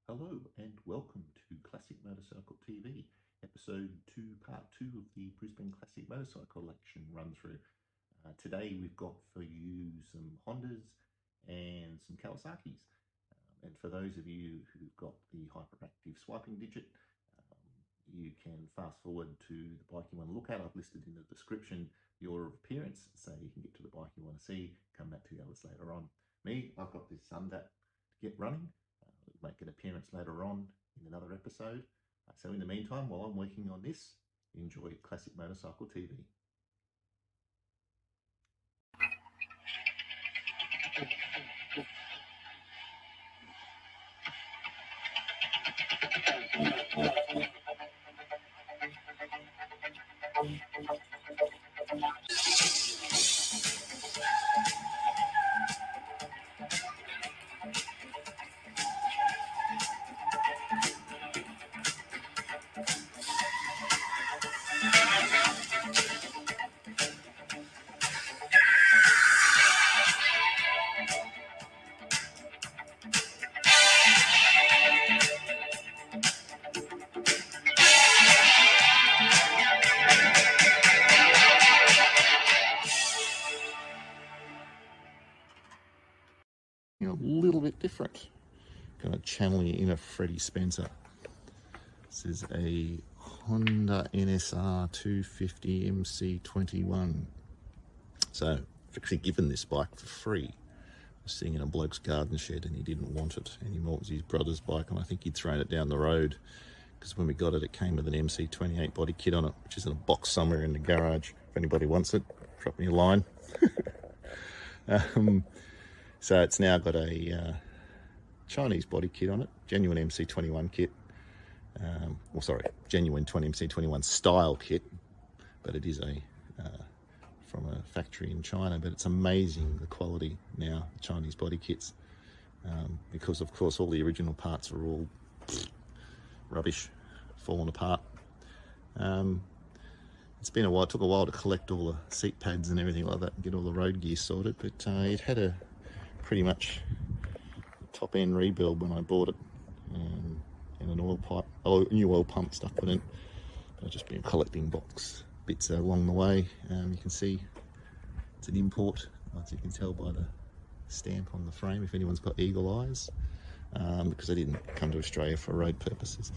Hello and welcome to Classic Motorcycle TV, Episode 2, Part 2 of the Brisbane Classic Motorcycle Collection run-through. Today we've got for you some Hondas and some Kawasaki's. And for those of you who've got the hyperactive swiping digit, you can fast forward to the bike you want to look at. I've listed in the description the order of appearance, so you can get to the bike you want to see, come back to the others later on. I've got this Sundat to get running. Make an appearance later on in another episode. So in the meantime, while I'm working on this, enjoy Classic Motorcycle TV. A little bit different. Going to channel your inner Freddie Spencer. This is a Honda NSR 250 MC21. So I've actually given this bike for free. I was sitting in a bloke's garden shed and he didn't want it anymore. It was his brother's bike and I think he'd thrown it down the road, because when we got it, it came with an MC28 body kit on it, which is in a box somewhere in the garage. If anybody wants it, drop me a line. So it's now got a Chinese body kit on it, genuine MC21 kit. Genuine MC21 style kit, but it is from a factory in China. But it's amazing the quality now, the Chinese body kits, because of course all the original parts are all rubbish, falling apart. It's been a while. It took a while to collect all the seat pads and everything like that and get all the road gear sorted, but it had a pretty much top end rebuild when I bought it, and an new oil pump stuff put in. But I've just been collecting box bits along the way. You can see it's an import, as you can tell by the stamp on the frame, if anyone's got eagle eyes, because I didn't come to Australia for road purposes.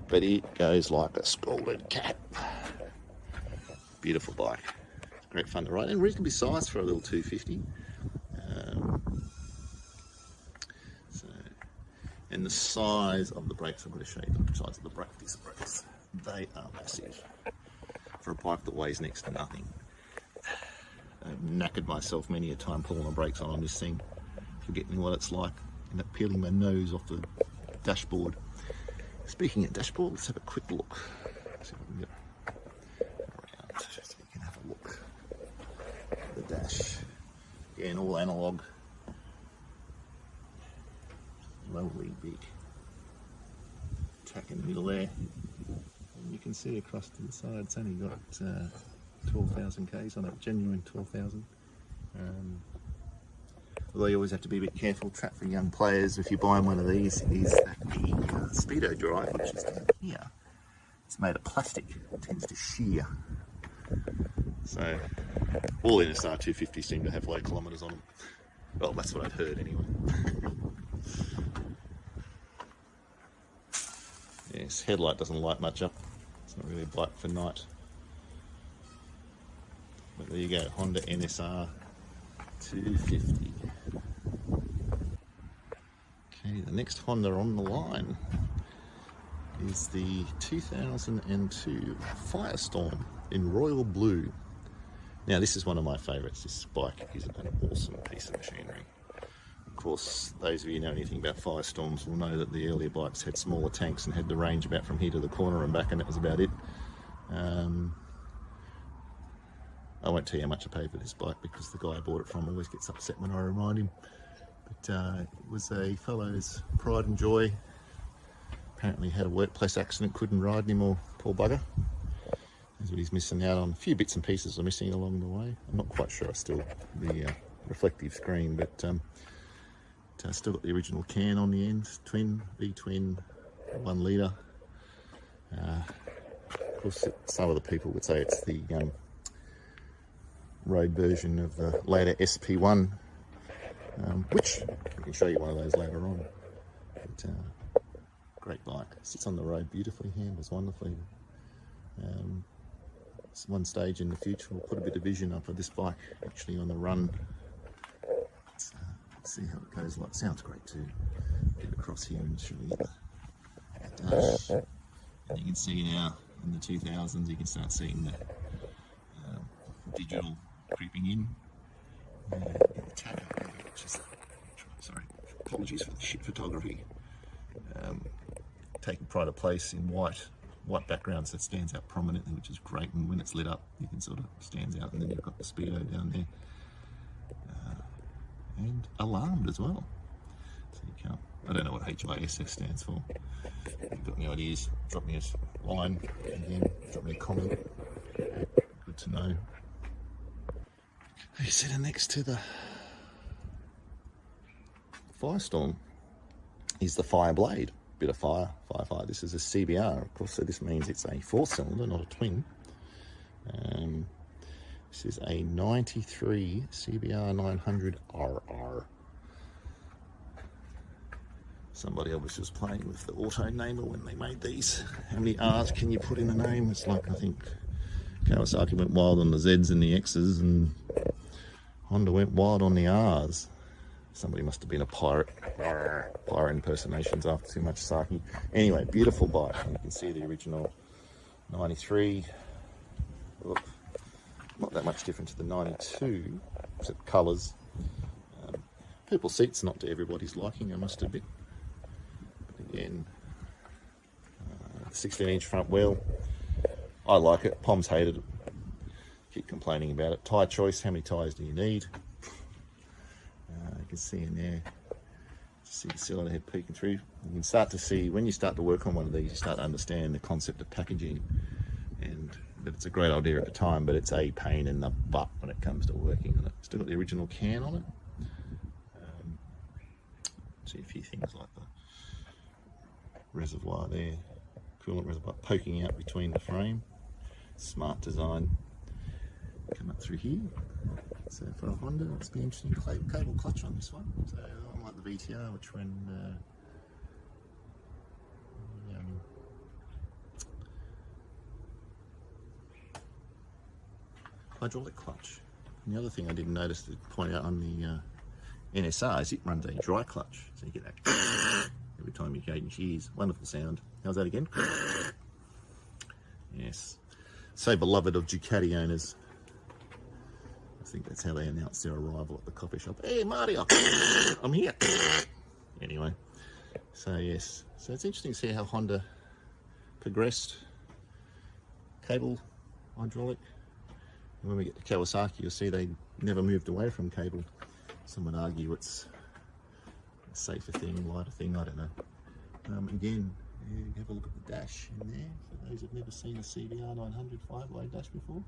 But it goes like a scalded cat. Beautiful bike. It's great fun to ride and reasonably sized for a little 250. And the size of the brakes, I'm going to show you the size of the disc brakes. They are massive for a bike that weighs next to nothing. I've knackered myself many a time pulling the brakes on this thing, forgetting what it's like, and up peeling my nose off the dashboard. Speaking of dashboard, let's have a quick look. See if we can get around so you can have a look at the dash. Again, all analog. Lovely big tack in the middle there, and you can see across to the side it's only got 12,000 k's on it, genuine 12,000. Although you always have to be a bit careful, trap for young players if you're buying one of these, is that the speedo drive, which is down here, it's made of plastic, it tends to shear. So all NSR 250s seem to have low kilometres on them. Well, that's what I'd heard anyway. Yes, headlight doesn't light much up. It's not really a bike for night. But there you go, Honda NSR 250. Okay, the next Honda on the line is the 2002 Firestorm in royal blue. Now this is one of my favourites. This bike is an awesome piece of machinery. Of course, those of you who know anything about Firestorms will know that the earlier bikes had smaller tanks and had the range about from here to the corner and back, and that was about it. I won't tell you how much I paid for this bike because the guy I bought it from always gets upset when I remind him. But it was a fellow's pride and joy. Apparently had a workplace accident, couldn't ride anymore, poor bugger. That's what he's missing out on. A few bits and pieces are missing along the way. I'm not quite sure the reflective screen, but still got the original can on the end, twin, V-twin, 1 litre. Of course, some of the people would say it's the road version of the later SP1, which I can show you one of those later on. But, great bike, sits on the road beautifully, handles wonderfully. One stage in the future we'll put a bit of vision up of this bike actually on the run. Let's see how it goes. Like, sounds great too. Get across here and show you the dash. And you can see now in the 2000s you can start seeing the digital creeping in. The tag, which is, sorry, apologies for the shit photography. Taking pride of place in white backgrounds that stands out prominently, which is great, and when it's lit up you can sort of stands out, and then you've got the speedo down there, and alarmed as well, so you can't, I don't know what HISS stands for. If you've got any ideas, drop me a line, again, drop me a comment, good to know. You're sitting next to the Firestorm is the FireBlade. Bit of fire. This is a CBR, of course, so this means it's a 4-cylinder, not a twin. This is a 93 CBR 900 RR. Somebody obviously was playing with the auto namer when they made these. How many R's can you put in a name? It's like, I think Kawasaki went wild on the Z's and the X's, and Honda went wild on the R's. Somebody must have been a pirate impersonations after too much sake. Anyway, beautiful bike. You can see the original 93. Look, not that much different to the 92, except colours. Purple seats, not to everybody's liking, I must admit. But again, 16-inch front wheel. I like it. Pom's hated it. Keep complaining about it. Tyre choice. How many tyres do you need? You can see in there, see the cylinder head peeking through. You can start to see, when you start to work on one of these, you start to understand the concept of packaging, and that it's a great idea at the time, but it's a pain in the butt when it comes to working on it. Still got the original can on it. See a few things like the reservoir there, coolant reservoir poking out between the frame. Smart design. Come up through here. So for a Honda, it's been interesting. Cable clutch on this one. So unlike the VTR, which ran hydraulic clutch. And the other thing I didn't notice to point out on the NSR is it runs a dry clutch, so you get that every time you change gears. Wonderful sound. How's that again? Yes. So beloved of Ducati owners. I think that's how they announced their arrival at the coffee shop. Hey, Mario, I'm here. Anyway, so yes. So it's interesting to see how Honda progressed. Cable, hydraulic. And when we get to Kawasaki, you'll see they never moved away from cable. Some would argue it's a safer thing, lighter thing, I don't know. Again, you have a look at the dash in there. For those who've never seen a CBR 900 5-way dash before,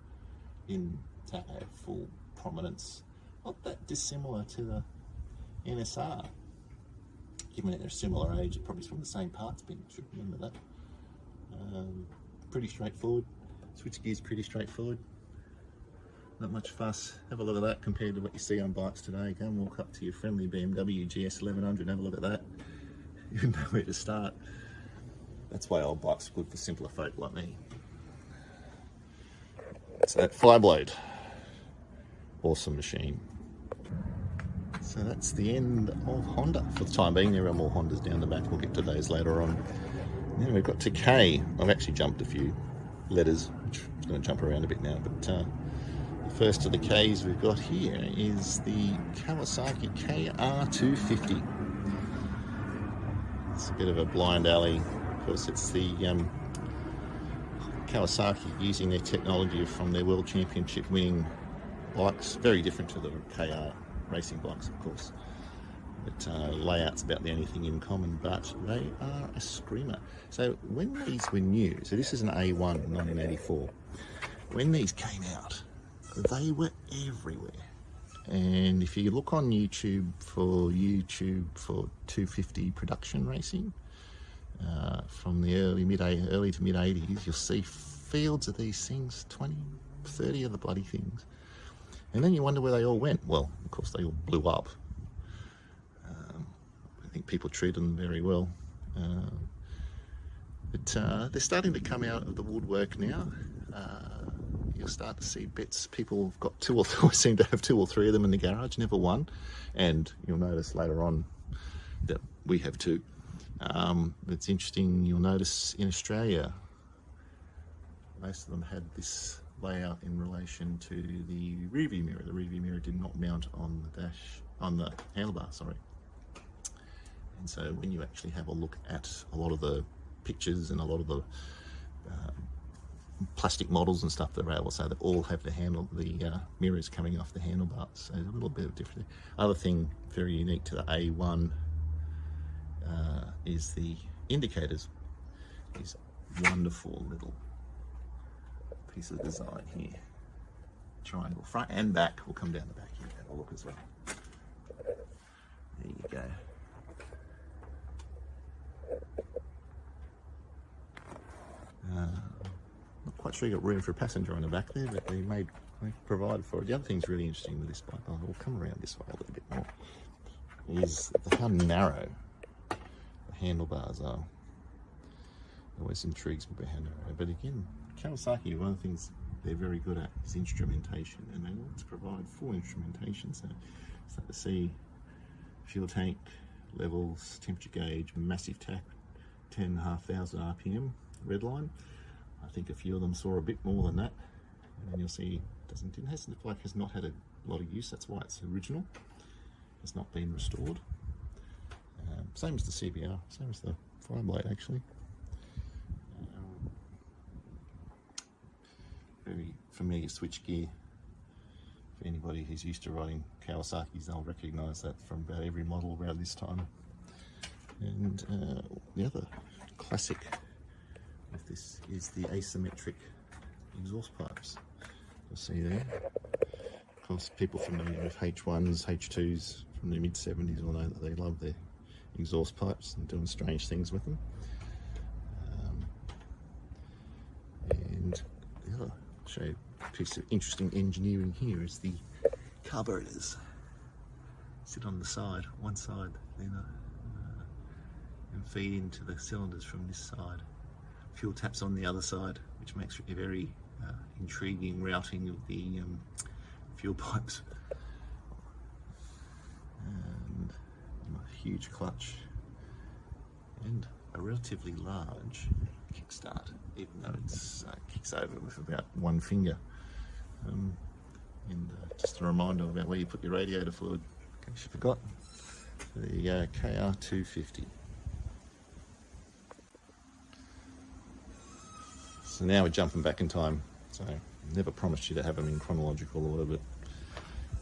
in to have full prominence, not that dissimilar to the NSR. Given that they're a similar age, it probably is from the same parts bin, should remember that. Pretty straightforward. Switch gears pretty straightforward. Not much fuss. Have a look at that compared to what you see on bikes today. Go and walk up to your friendly BMW GS 1100 and have a look at that. You know where to start. That's why old bikes are good for simpler folk like me. So that FireBlade, awesome machine. So that's the end of Honda for the time being. There are more Hondas down the back. We'll get to those later on. Then we've got to K. I've actually jumped a few letters, which I'm going to jump around a bit now. But the first of the Ks we've got here is the Kawasaki KR250. It's a bit of a blind alley. Of course, it's the Kawasaki using their technology from their World Championship winning bikes. Very different to the KR racing bikes, of course. But layout's about the only thing in common, but they are a screamer. So when these were new, so this is an A1 1984, when these came out, they were everywhere. And if you look on YouTube for 250 production racing from the early to mid 80s, you'll see fields of these things, 20, 30 of the bloody things. And then you wonder where they all went. Well, of course, they all blew up. I think people treated them very well. But they're starting to come out of the woodwork now. You'll start to see bits. People have got two or three, seem to have 2 or 3 of them in the garage, never one. And you'll notice later on that we have 2. It's interesting, you'll notice in Australia, most of them had this layout in relation to the rear view mirror. The rear view mirror did not mount on the dash, on the handlebar, sorry. And so when you actually have a look at a lot of the pictures and a lot of the plastic models and stuff, they're able to say that all have the mirrors coming off the handlebars. So there's a little bit of difference. Other thing very unique to the A1 is the indicators. These wonderful little piece of design here. Triangle front and back. We'll come down the back here and have a look as well. There you go. Not quite sure you got room for a passenger on the back there, but they provided for it. The other thing's really interesting with this bike, I'll come around this way a little bit more, is how narrow the handlebars are. It always intrigues me about how narrow. But again, Kawasaki, one of the things they're very good at is instrumentation, and they want to provide full instrumentation. So start to see fuel tank levels, temperature gauge, massive tach, 10,500 RPM, red line. I think a few of them saw a bit more than that, and then you'll see the bike has not had a lot of use. That's why it's original. It's not been restored. Same as the CBR, same as the FireBlade actually. Very familiar switchgear. For anybody who's used to riding Kawasaki's, they'll recognise that from about every model around this time. And the other classic of this is the asymmetric exhaust pipes. You'll see there. Of course, people familiar with H1s, H2s from the mid-70s will know that they love their exhaust pipes and doing strange things with them. And the other, I'll show you a piece of interesting engineering here is the carburetors. Sit on the side, one side, then and feed into the cylinders from this side. Fuel taps on the other side, which makes a very intriguing routing of the fuel pipes. And a huge clutch and a relatively large kickstart, even though it's kicks over with about one finger. And just a reminder about where you put your radiator fluid, in case you forgot. The KR250. So now we're jumping back in time. So never promised you to have them in chronological order, but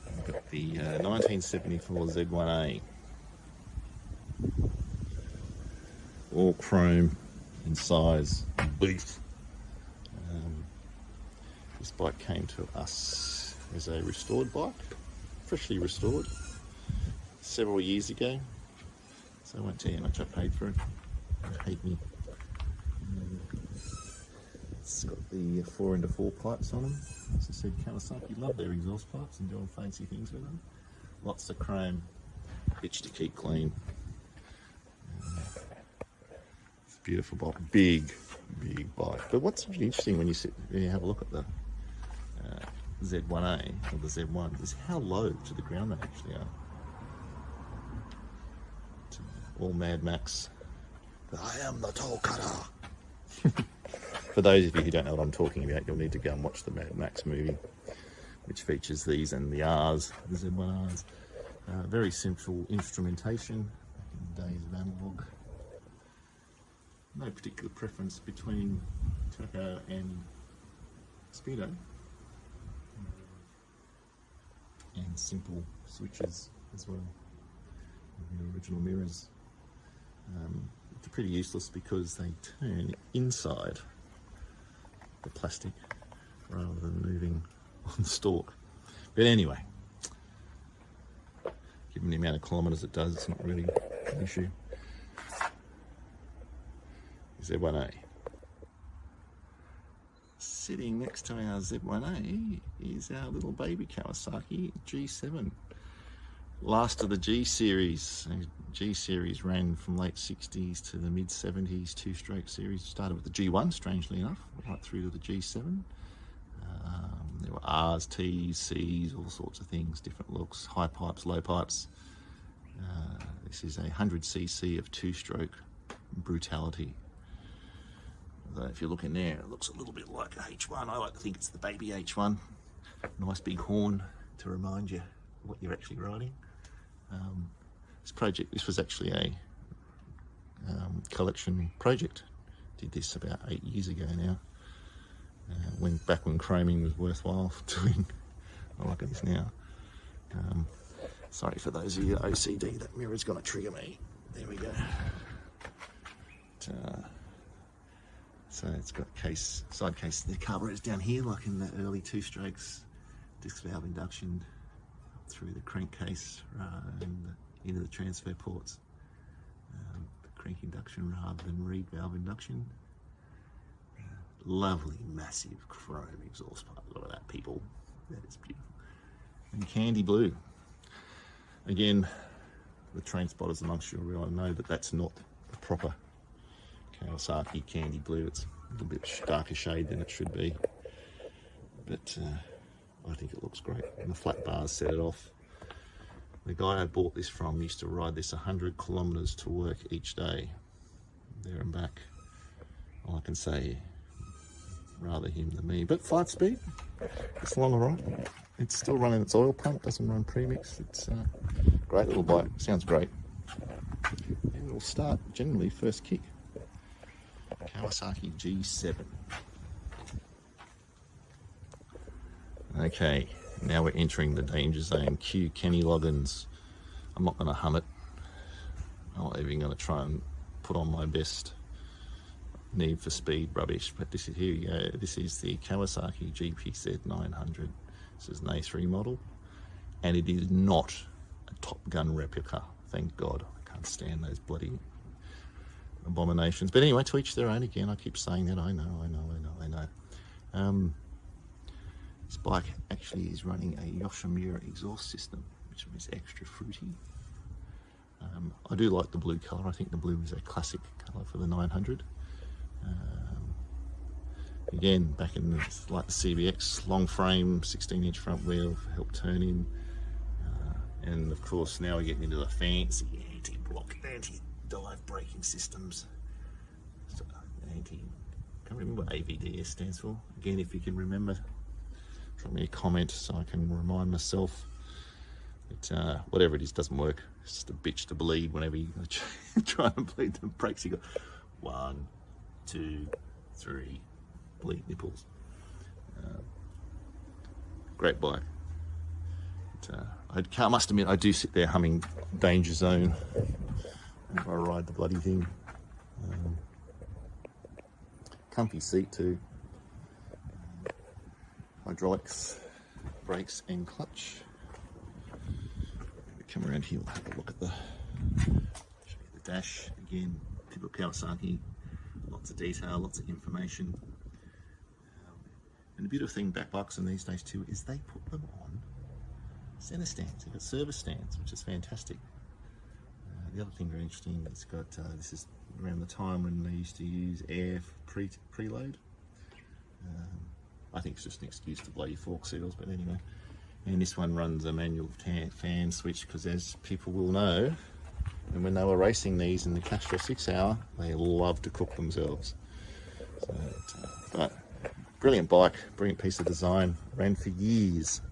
I've got the 1974 Z1A. All chrome in size, beef. This bike came to us as a restored bike, freshly restored, several years ago. So I won't tell you how much I paid for it. Hate me. It's got the 4x4 pipes on them. As I said, Kawasaki love their exhaust pipes and doing fancy things with them. Lots of chrome, bitch to keep clean. It's a beautiful bike, big bike. But what's really interesting when you have a look at the Z1A or the Z1 is how low to the ground they actually are. All Mad Max. I am the toll cutter. For those of you who don't know what I'm talking about, you'll need to go and watch the Mad Max movie, which features these and the R's, the Z1Rs. Very simple instrumentation back in the days of analog. No particular preference between turbo and speedo. And simple switches as well. The original mirrors. They're pretty useless because they turn inside the plastic rather than moving on the stalk. But anyway, given the amount of kilometres it does, it's not really an issue. Z1A. Sitting next to our Z1A is our little baby Kawasaki G7. Last of the G series. G series ran from late 60s to the mid 70s, two-stroke series. Started with the G1, strangely enough, right through to the G7. There were R's, T's, C's, all sorts of things, different looks, high pipes, low pipes. This is a 100cc of two-stroke brutality. Although if you look in there, it looks a little bit like a H1. I like to think it's the baby H1. Nice big horn to remind you what you're actually riding. This was actually a collection project. Did this about 8 years ago now. Back when chroming was worthwhile doing. I like this now. Sorry for those of you OCD, that mirror's gonna trigger me. There we go. So it's got side case. The carburetor's down here, like in the early two-strokes. Disc valve induction through the crankcase and into the transfer ports. Crank induction rather than reed valve induction. Lovely, massive chrome exhaust pipe. Look at that, people. That is beautiful. And candy blue. Again, the train spotters amongst you will know that that's not the proper Kawasaki candy blue. It's a little bit darker shade than it should be. But I think it looks great. And the flat bars set it off. The guy I bought this from used to ride this 100 kilometres to work each day, there and back. All I can say, rather him than me. But 5-speed, it's long alright. It's still running its oil pump, doesn't run premix. It's a great little bike, sounds great. And it'll start generally first kick. Kawasaki G7. Okay, now we're entering the danger zone. Cue Kenny Loggins. I'm not going to hum it. I'm not even going to try and put on my best Need for Speed rubbish. But this is, here you go. This is the Kawasaki GPZ 900. This is an A3 model, and it is not a Top Gun replica. Thank God. I can't stand those bloody abominations. But anyway, to each their own. Again, I keep saying that. I know. This bike actually is running a Yoshimura exhaust system, which is extra fruity. I do like the blue colour. I think the blue is a classic colour for the 900. Again, back in like the CBX, long frame, 16-inch front wheel for help turning. And of course, now we're getting into the fancy anti-block, anti-dive braking systems. So, can't remember what AVDS stands for. Again, if you can remember, drop me a comment so I can remind myself. But whatever it is doesn't work. It's just a bitch to bleed whenever you try and bleed the brakes. You got 1, 2, 3, bleed nipples. Great bike. But, I must admit, I do sit there humming Danger Zone whenever I ride the bloody thing. Comfy seat too. Hydraulics, brakes and clutch. Come around here, we'll have a look at show you the dash. Again, typical Kawasaki, lots of detail, lots of information. And the beautiful thing about bikes in these days too is they put them on center stands. They've got service stands, which is fantastic. The other thing very interesting, it's got, this is around the time when they used to use air for preload. I think it's just an excuse to blow your fork seals, but anyway. And this one runs a manual fan switch, because as people will know, and when they were racing these in the Castro 6 Hour, they love to cook themselves. So, but brilliant bike, brilliant piece of design, ran for years.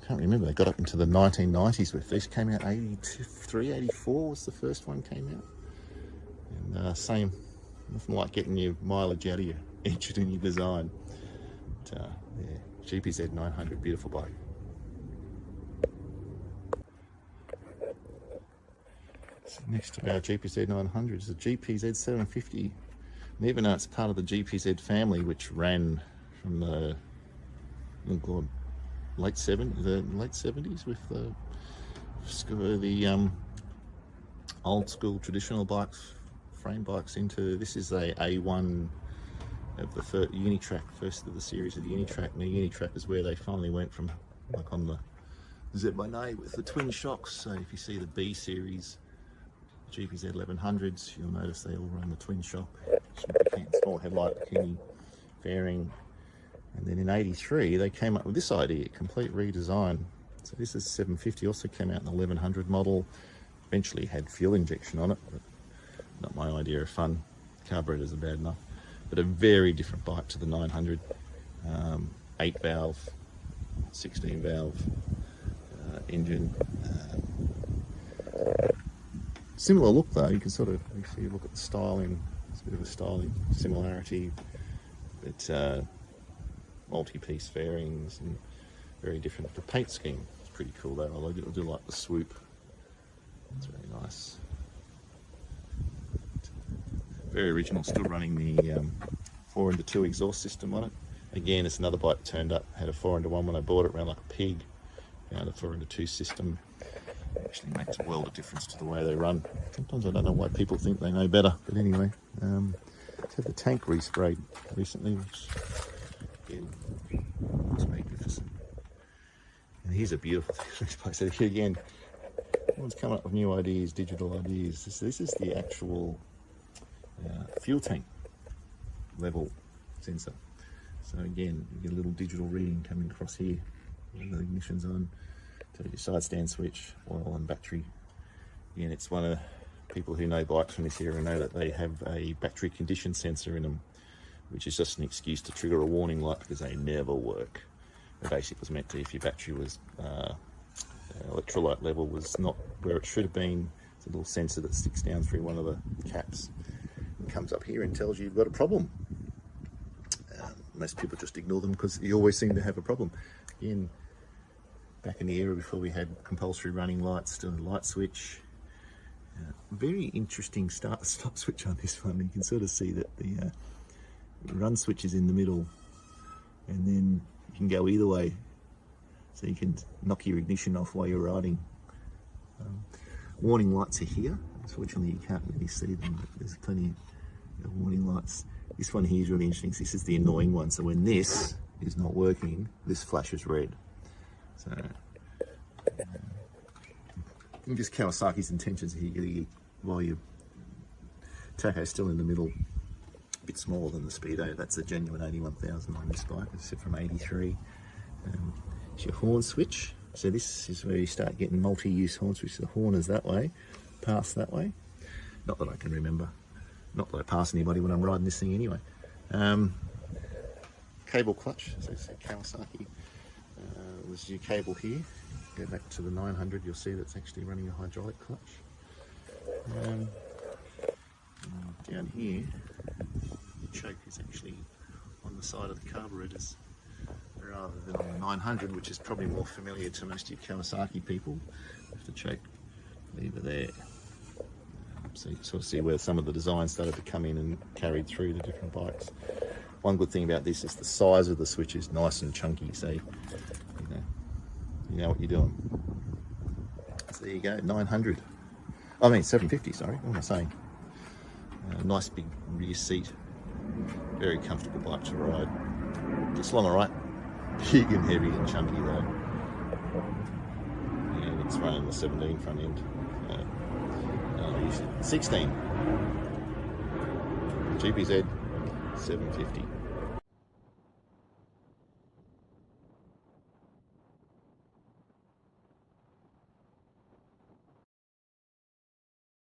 Can't remember, they got up into the 1990s with this. Came out 83, 84 was the first one came out. And same, nothing like getting your mileage out of your engine and your design. But, yeah, GPZ 900, beautiful bike. So next to our GPZ 900 is a GPZ 750. And even though it's part of the GPZ family, which ran from the, oh God, late 70s with the the old school traditional bikes, frame bikes, into this. Is a A1 of the Unitrak, first of the series of the Unitrak. And the Unitrak is where they finally went from, like on the Z1A with the twin shocks. So if you see the B series GPZ 1100s, you'll notice they all run the twin shock, small headlight, bikini fairing. And then in '83 they came up with this idea, complete redesign. So this is 750, also came out in the 1100 model. Eventually had fuel injection on it, but not my idea of fun. Carburetors are bad enough. But a very different bike to the 900. 8 valve, 16 valve engine. Similar look though, you can sort of, if you look at the styling, it's a bit of a styling similarity. But multi-piece fairings and very different. The paint scheme is pretty cool though. I do like the swoop. It's very nice. Very original, still running the 4-into-2 exhaust system on it. Again, it's another bike that turned up, had a 4-into-1 when I bought it, ran like a pig. Found a 4-into-2 system. Actually makes a world of difference to the way they run. Sometimes I don't know why people think they know better, but anyway. I've had the tank resprayed recently, which again looks magnificent. And here's a beautiful thing. So here again, everyone's coming up with new ideas, digital ideas. This is the actual fuel tank level sensor. So again, you get a little digital reading coming across here when the ignition's on. Tell your side stand switch, oil and battery. Again, it's one of the people who know bikes from this era know that they have a battery condition sensor in them, which is just an excuse to trigger a warning light because they never work. It basically was meant to, if your battery was electrolyte level was not where it should have been, it's a little sensor that sticks down through one of the caps and comes up here and tells you you've got a problem. Most people just ignore them because you always seem to have a problem. Again, back in the era before we had compulsory running lights, still a light switch. Very interesting start-stop switch on this one. You can sort of see that the run switch is in the middle, and then you can go either way. So you can knock your ignition off while you're riding. Warning lights are here. Unfortunately, you can't really see them, but there's plenty of warning lights. This one here is really interesting. This is the annoying one. So when this is not working, this flashes red. So just Kawasaki's intentions here. While your tacho's still in the middle, a bit smaller than the Speedo. That's a genuine 81,000 on this bike. It's from '83. It's your horn switch. So this is where you start getting multi-use horn switches. The horn is that way, pass that way. Not that I can remember. Not that I pass anybody when I'm riding this thing anyway. Cable clutch, so it's a Kawasaki. There's your cable here. Go back to the 900, you'll see that's actually running a hydraulic clutch. Down here, the choke is actually on the side of the carburetors rather than on the 900, which is probably more familiar to most of you Kawasaki people. The choke lever there. So you can sort of see where some of the design started to come in and carried through the different bikes. One good thing about this is the size of the switch is nice and chunky, so you know what you're doing. So there you go, 900. I mean 750, sorry, what am I saying? Nice big rear seat, very comfortable bike to ride. Just along the right, big and heavy and chunky though. And it's running the 17 front end. 16 GPZ 750.